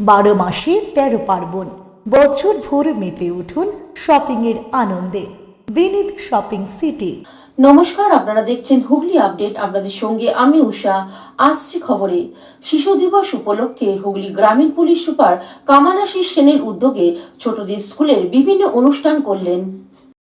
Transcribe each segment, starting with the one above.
12 মাসে 13 পার্বণ, বছর ভোর মেতে উঠুন শপিংয়ের আনন্দে। বিনীত শপিং সিটি। নমস্কার, আপনারা দেখছেন হুগলি আপডেট। আপনাদের সঙ্গে আমি উষা। আসছি খবরে। শিশু দিবস উপলক্ষে হুগলি গ্রামীণ পুলিশ সুপার কামাল আশিস সেনের উদ্যোগে ছোটদের স্কুলের বিভিন্ন অনুষ্ঠান করলেন।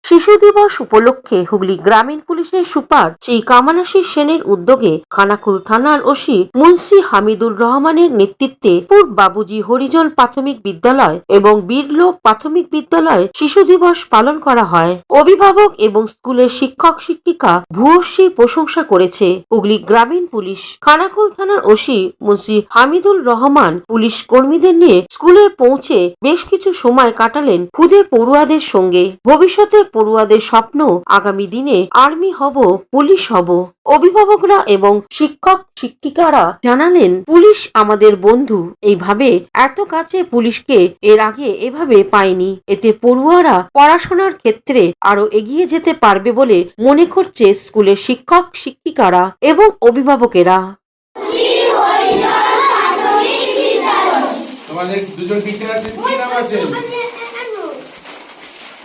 শিশু দিবস উপলক্ষে হুগলি গ্রামীণ পুলিশের সুপার শ্রী কামাল আশিস সেনের উদ্যোগে খানাকুল থানার ওসি মুন্সি হামিদুর রহমানের নেতৃত্বে পূর্ব বাবুজি হরিজন প্রাথমিক বিদ্যালয় এবং বীরলোক প্রাথমিক বিদ্যালয়ে শিশু দিবস পালন করা হয়। অভিভাবক এবং স্কুলের শিক্ষক শিক্ষিকা ভূয়সী প্রশংসা করেছে হুগলি গ্রামীণ পুলিশ। খানাকুল থানার ওসি মুন্সি হামিদুর রহমান পুলিশ কর্মীদের নিয়ে স্কুলে পৌঁছে বেশ কিছু সময় কাটালেন খুদে পড়ুয়াদের সঙ্গে। ভবিষ্যতে পড়ুয়াদের স্বপ্ন আগামী দিনে আর্মি হব, পুলিশ হব। অভিভাবকরা এবং শিক্ষক শিক্ষিকারা জানালেন, পুলিশ আমাদের বন্ধু। এইভাবে এত কাছে পুলিশকে এর আগে এভাবে পায়নি। এতে পড়ুয়ারা পড়াশোনার ক্ষেত্রে আরো এগিয়ে যেতে পারবে বলে মনে করছে স্কুলের শিক্ষক শিক্ষিকারা এবং অভিভাবকেরা। তোমাদের দুজন টিচার আছে, কি নাম আছে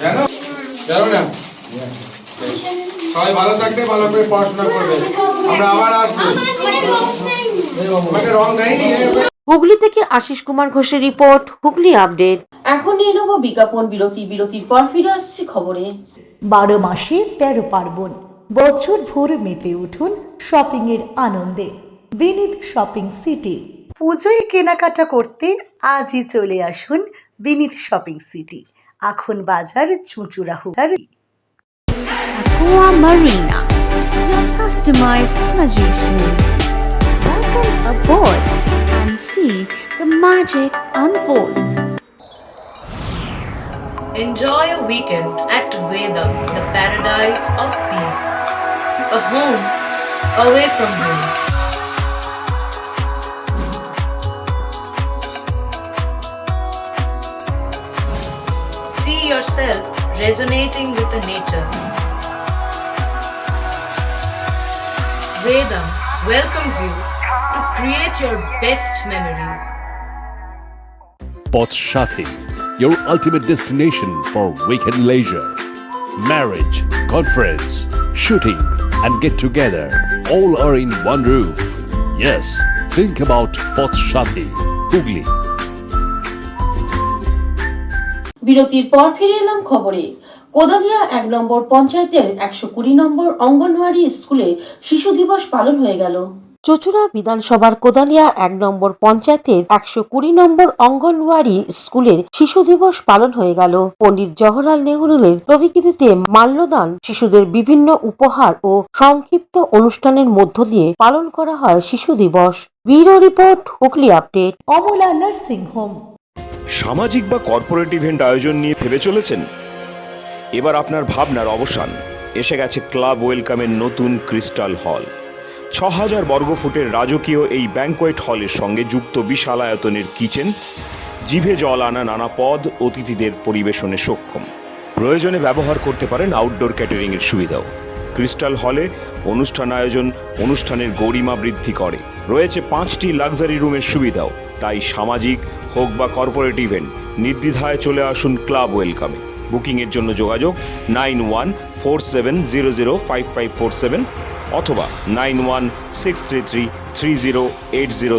জানো? জানো না? সবাই ভালো থাকবে, ভালো করে পড়াশোনা করবে। আমরা আবার আসবো। তোমাকে রং দেয়নি। হুগলি থেকে আশিস কুমার ঘোষের রিপোর্ট, হুগলি আপডেট। এখন নিয়ে নেব বিজ্ঞাপন বিরতি। বিরতির পর ফিরে আসছি খবরে। 12 মাসে 13 পার্বণ, বছর ভোর মেতে উঠুন শপিংয়ের আনন্দে। বিনীত শপিং সিটি। পুজোয় কেনাকাটা করতে আজই চলে আসুন বিনীত শপিং সিটি, আখন বাজার, চুঁচুড়াহুড়ি। Aqua Marina, your customized magician. Welcome aboard and see the magic unfold. Enjoy a weekend at Vedam, the paradise of peace. A home away from home. See yourself resonating with the nature. Vedam welcomes you to create your best memories. Poth Shathi, your ultimate destination for weekend leisure. Marriage, conference, shooting and get together all are in one roof. Yes, think about Poth Shathi, Hugli. বিরতির পর ফিরে এলাম খবরে। কোদালিয়া 1 নম্বর পঞ্চায়েতের 120 নম্বর অঙ্গনওয়াড়ি স্কুলে শিশু দিবস পালন হয়ে গেল। চুঁচুড়া বিধানসভার কোদালিয়া 1 নম্বর পঞ্চায়েতের 120 নম্বর অঙ্গনওয়াড়ি স্কুলের শিশু দিবস পালন হয়ে গেল। পণ্ডিত জওহরলাল নেহরুর প্রতিকৃতিতে মাল্যদান, শিশুদের বিভিন্ন উপহার ও সংক্ষিপ্ত অনুষ্ঠানের মধ্য দিয়ে পালন করা হয় শিশু দিবস। Bureau report, Hooghly update. Amala nursing home. সামাজিক বা কর্পোরেট ইভেন্ট আয়োজন নিয়ে ভেবে চলেছেন? এবার আপনার ভাবনার অবসান। এসে গেছে ক্লাব ওয়েলকামের নতুন ক্রিস্টাল হল। 6000 বর্গফুটের রাজকীয় এই ব্যাংকোয়েট হলের সঙ্গে যুক্ত বিশাল আয়তনের কিচেন, জিভে জল আনা নানা পদ অতিথিদের পরিবেশনে সক্ষম। প্রয়োজনে ব্যবহার করতে পারেন আউটডোর ক্যাটারিং এর সুবিধাও। ক্রিস্টাল হলে অনুষ্ঠান আয়োজন অনুষ্ঠানের গরিমা বৃদ্ধি করে। রয়েছে 5টি লাক্সারি রুমের সুবিধাও। তাই সামাজিক হোক বা কর্পোরেট ইভেন্ট, নির্দ্বিধায় চলে আসুন ক্লাব ওয়েলকামে। বুকিংয়ের জন্য যোগাযোগ 9147005547 অথবা 9163333080